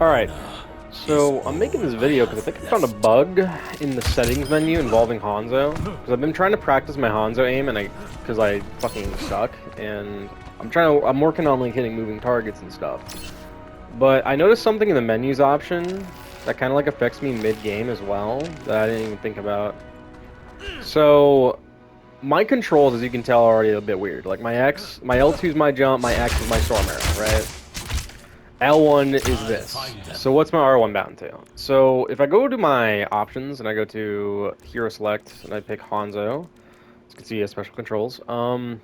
Alright, so I'm making this video because I think I found a bug in the settings menu involving Hanzo. Because I've been trying to practice my Hanzo aim, and because I fucking suck, and I'm working on like hitting moving targets and stuff. But I noticed something in the menus option that kind of like affects me mid-game as well, that I didn't even think about. So, my controls, as you can tell, are already a bit weird. Like my L2 is my jump, my X is my storm arrow, right? L1 is this. So what's my R1 bound to? So if I go to my options and I go to hero select and I pick Hanzo, as you can see, has special controls. I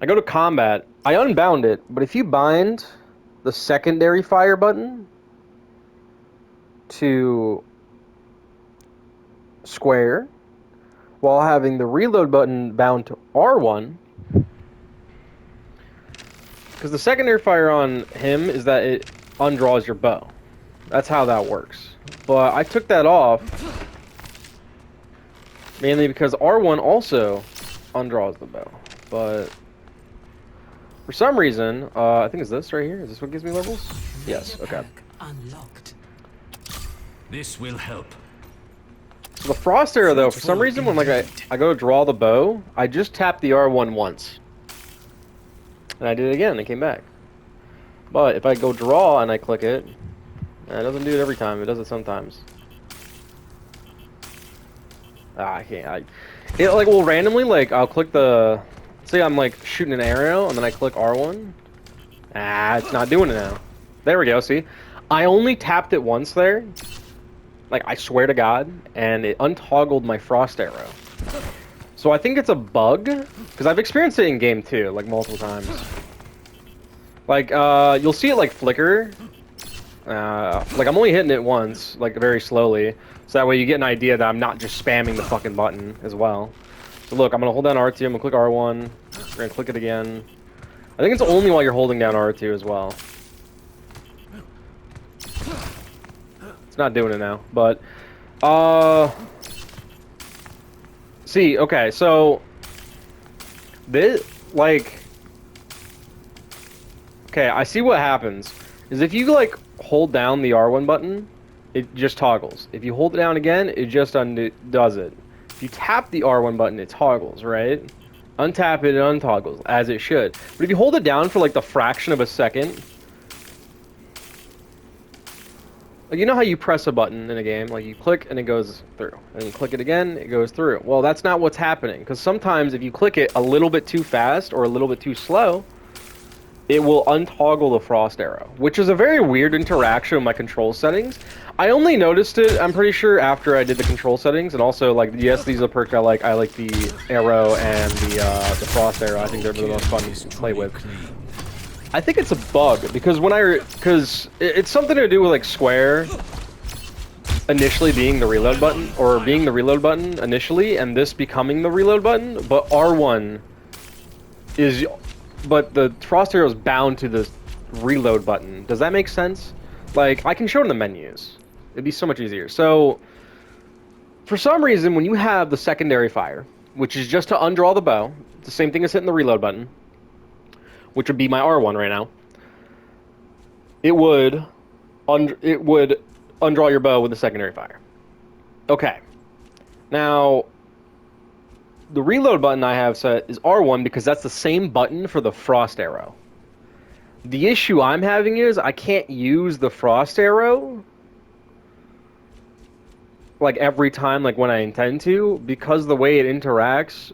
go to combat. I unbound it, but if you bind the secondary fire button to square while having the reload button bound to R1, because the secondary fire on him is that it undraws your bow. That's how that works. But I took that off mainly because R1 also undraws the bow. But for some reason, I think it's this right here. Is this what gives me levels? Yes, okay. Unlocked. This will help. So the frost arrow though, for some reason when like I go to draw the bow, I just tap the R1 once. And I did it again and it came back. But if I go draw and I click it, it doesn't do it every time, it does it sometimes. I can't. It like will randomly like I'll click the. Say I'm like shooting an arrow and then I click R1. It's not doing it now. There we go. See, I only tapped it once there. Like I swear to God, and it untoggled my frost arrow. So I think it's a bug because I've experienced it in game too, like multiple times. Like you'll see it like flicker. Like I'm only hitting it once, like very slowly, so that way you get an idea that I'm not just spamming the fucking button as well. So look, I'm gonna hold down R2, I'm gonna click R1, we're gonna click it again. I think it's only while you're holding down R2 as well. It's not doing it now, but see, okay, so this like okay, I see what happens is if you like hold down the R1 button, it just toggles. If you hold it down again, it just does it. If you tap the R1 button, it toggles, right? Untap it, it untoggles, as it should. But if you hold it down for like the fraction of a second, like you know how you press a button in a game, like you click and it goes through, and you click it again, it goes through. Well, that's not what's happening, because sometimes if you click it a little bit too fast or a little bit too slow, it will untoggle the frost arrow, which is a very weird interaction with my control settings. I only noticed it, I'm pretty sure, after I did the control settings, and also, like, yes, these are perks I like. I like the arrow and the frost arrow. I think they're the most fun to play with. I think it's a bug, because it's something to do with, like, square initially being the reload button, or being the reload button initially, and this becoming the reload button, but R1 is... But the frost arrow is bound to the reload button. Does that make sense? Like, I can show it in the menus. It'd be so much easier. So, for some reason, when you have the secondary fire, which is just to undraw the bow, it's the same thing as hitting the reload button, which would be my R1 right now, it would undraw your bow with the secondary fire. Okay. Now, the reload button I have set is R1 because that's the same button for the frost arrow. The issue I'm having is I can't use the frost arrow like every time, like when I intend to, because the way it interacts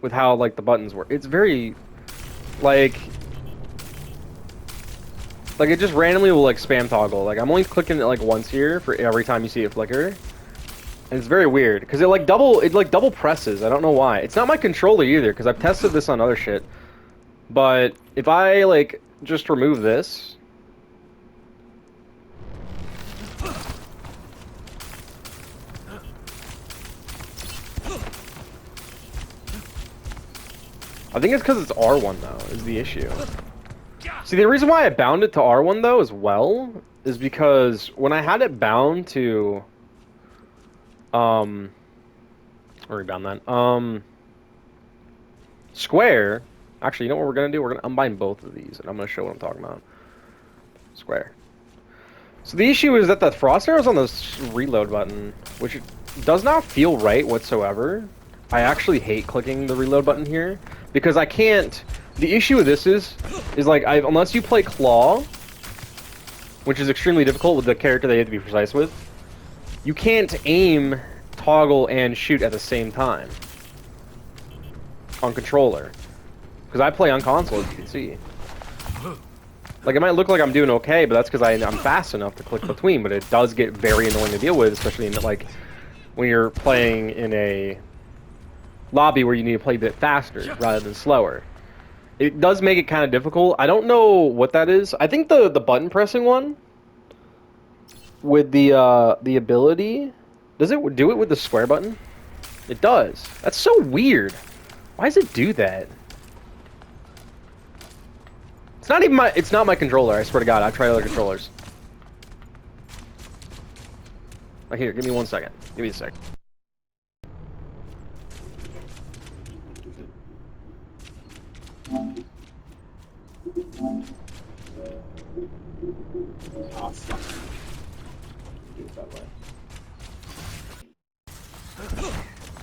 with how like the buttons work. It's very like it just randomly will like spam toggle. Like I'm only clicking it like once here for every time you see it flicker. And it's very weird because it like double presses. I don't know why. It's not my controller either because I've tested this on other shit. But if I like just remove this, I think it's because it's R1 though is the issue. See, the reason why I bound it to R1 though as well is because when I had it bound to where we bound that square. Actually, you know what we're gonna do? We're gonna unbind both of these, and I'm gonna show what I'm talking about. Square. So the issue is that the frost arrow is on the reload button, which does not feel right whatsoever. I actually hate clicking the reload button here because I can't. The issue with this is like unless you play claw, which is extremely difficult with the character that you have to be precise with, you can't aim, toggle, and shoot at the same time on controller. Because I play on console, as you can see. Like, it might look like I'm doing okay, but that's because I'm fast enough to click between, but it does get very annoying to deal with, especially in, like, when you're playing in a lobby where you need to play a bit faster rather than slower. It does make it kind of difficult. I don't know what that is. I think the button pressing one with the ability, does it do it with the square button? It does. That's so weird. Why does it do that? It's not even my. It's not my controller. I swear to God, I've tried other controllers. Like here, give me 1 second. Give me a sec.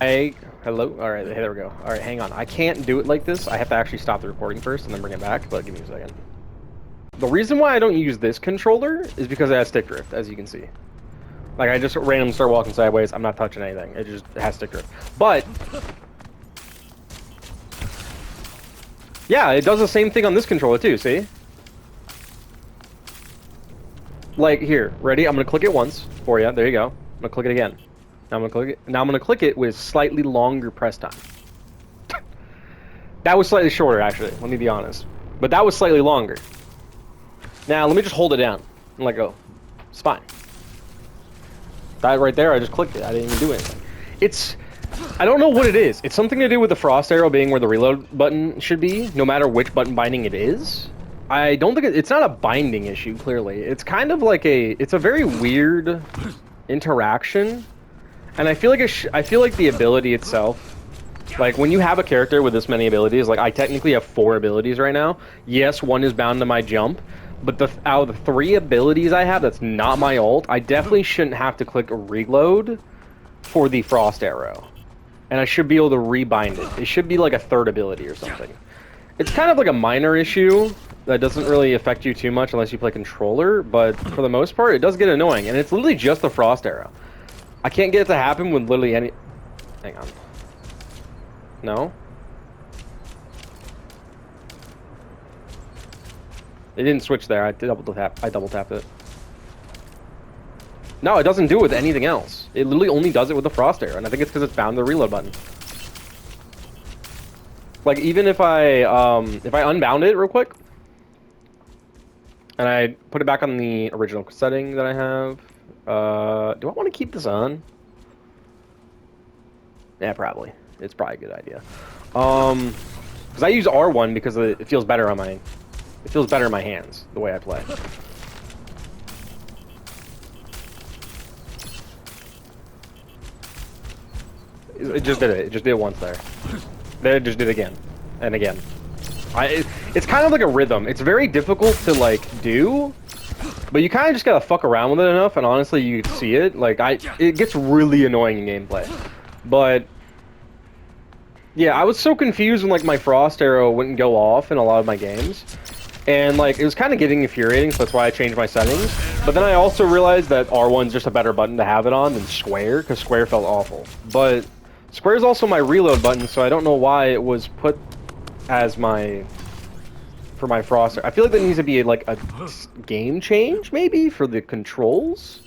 Hey, hello. All right, there we go. All right, hang on. I can't do it like this. I have to actually stop the recording first and then bring it back. But give me a second. The reason why I don't use this controller is because it has stick drift, as you can see. Like, I just randomly start walking sideways. I'm not touching anything. It just has stick drift. But yeah, it does the same thing on this controller too. See? Like here, ready? I'm gonna click it once for you. There you go. I'm gonna click it again. Now I'm gonna click it. Now I'm gonna click it with slightly longer press time. That was slightly shorter, actually. Let me be honest. But that was slightly longer. Now let me just hold it down and let go. It's fine. That right there, I just clicked it. I didn't even do anything. It's, I don't know what it is. It's something to do with the frost arrow being where the reload button should be, no matter which button binding it is. I don't think it's not a binding issue, clearly. It's kind of like it's a very weird interaction. And I feel like I feel like the ability itself, like when you have a character with this many abilities, like I technically have 4 abilities right now. Yes, one is bound to my jump, but out of the 3 abilities I have, that's not my ult. I definitely shouldn't have to click reload for the frost arrow, and I should be able to rebind it. It should be like a 3rd ability or something. It's kind of like a minor issue that doesn't really affect you too much unless you play controller, but for the most part, it does get annoying, and it's literally just the frost arrow. I can't get it to happen with literally any... Hang on. No? It didn't switch there. I double tapped it. No, it doesn't do it with anything else. It literally only does it with the frost arrow, and I think it's because it's bound to the reload button. Like, even if I unbound it real quick, and I put it back on the original setting that I have, do I want to keep this on? Yeah, probably. It's probably a good idea. Because I use R1 because it feels better on my... It feels better in my hands, the way I play. It just did it. It just did it once there. Then it just did it again. And again. It's kind of like a rhythm. It's very difficult to, like, do. But you kind of just gotta fuck around with it enough, and honestly, you can see it. Like, it gets really annoying in gameplay. But... yeah, I was so confused when, like, my frost arrow wouldn't go off in a lot of my games. And, like, it was kind of getting infuriating, so that's why I changed my settings. But then I also realized that R1's just a better button to have it on than square, because square felt awful. But square is also my reload button, so I don't know why it was put as for my frost arrow. I feel like there needs to be, like, a game change, maybe, for the controls?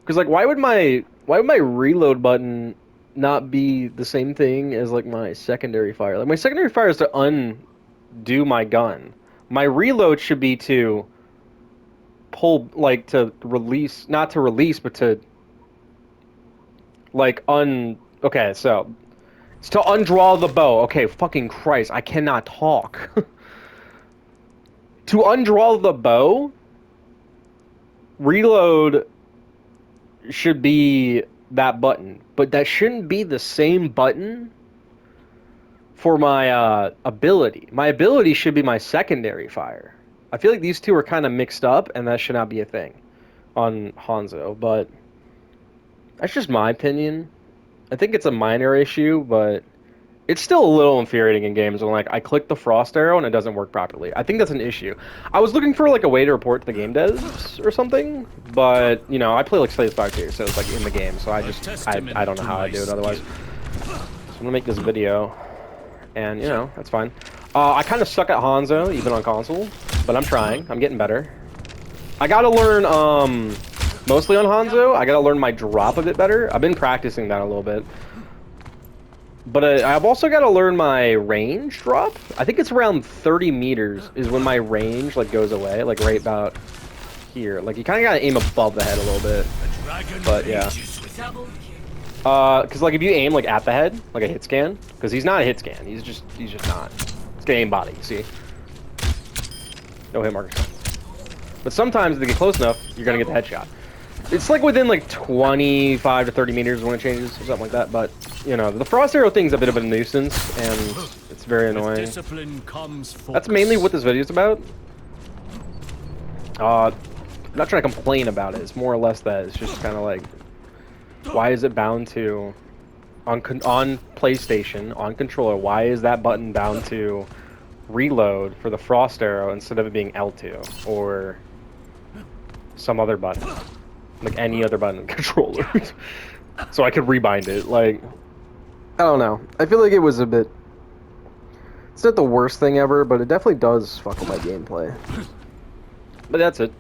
Because, like, why would my reload button not be the same thing as, like, my secondary fire? Like, my secondary fire is to undo my gun. My reload should be to pull, like, to release, not to release, but to, like, okay, so, it's to undraw the bow. Okay, fucking Christ, I cannot talk. To undraw the bow, reload should be that button, but that shouldn't be the same button for my ability. My ability should be my secondary fire. I feel like these two are kind of mixed up, and that should not be a thing on Hanzo, but that's just my opinion. I think it's a minor issue, but it's still a little infuriating in games when, like, I click the frost arrow and it doesn't work properly. I think that's an issue. I was looking for, like, a way to report to the game devs or something, but, you know, I play, like, Slay the Spire too, so it's, like, in the game, so I don't know how I do it otherwise. So I'm gonna make this video, and, you know, that's fine. I kind of suck at Hanzo, even on console, but I'm trying. I'm getting better. I gotta learn, mostly on Hanzo, I gotta learn my drop a bit better. I've been practicing that a little bit. But I've also got to learn my range drop. I think it's around 30 meters is when my range, like, goes away. Like, right about here. Like, you kind of got to aim above the head a little bit. But, yeah. Because, like, if you aim, like, at the head, like a hit scan, because he's not a hit scan. He's just not. It's gonna aim body, see? No hit marker. But sometimes, if they get close enough, you're going to get the headshot. It's like within like 25 to 30 meters when it changes or something like that, but you know, the frost arrow thing's a bit of a nuisance and it's very annoying. That's mainly what this video is about. I'm not trying to complain about it, it's more or less that it's just kind of like, why is it bound to, on PlayStation, on controller, why is that button bound to reload for the frost arrow instead of it being L2 or some other button? Like any other button in the controller. So I could rebind it. Like, I don't know. I feel like it was a bit... It's not the worst thing ever, but it definitely does fuck with my gameplay. But that's it.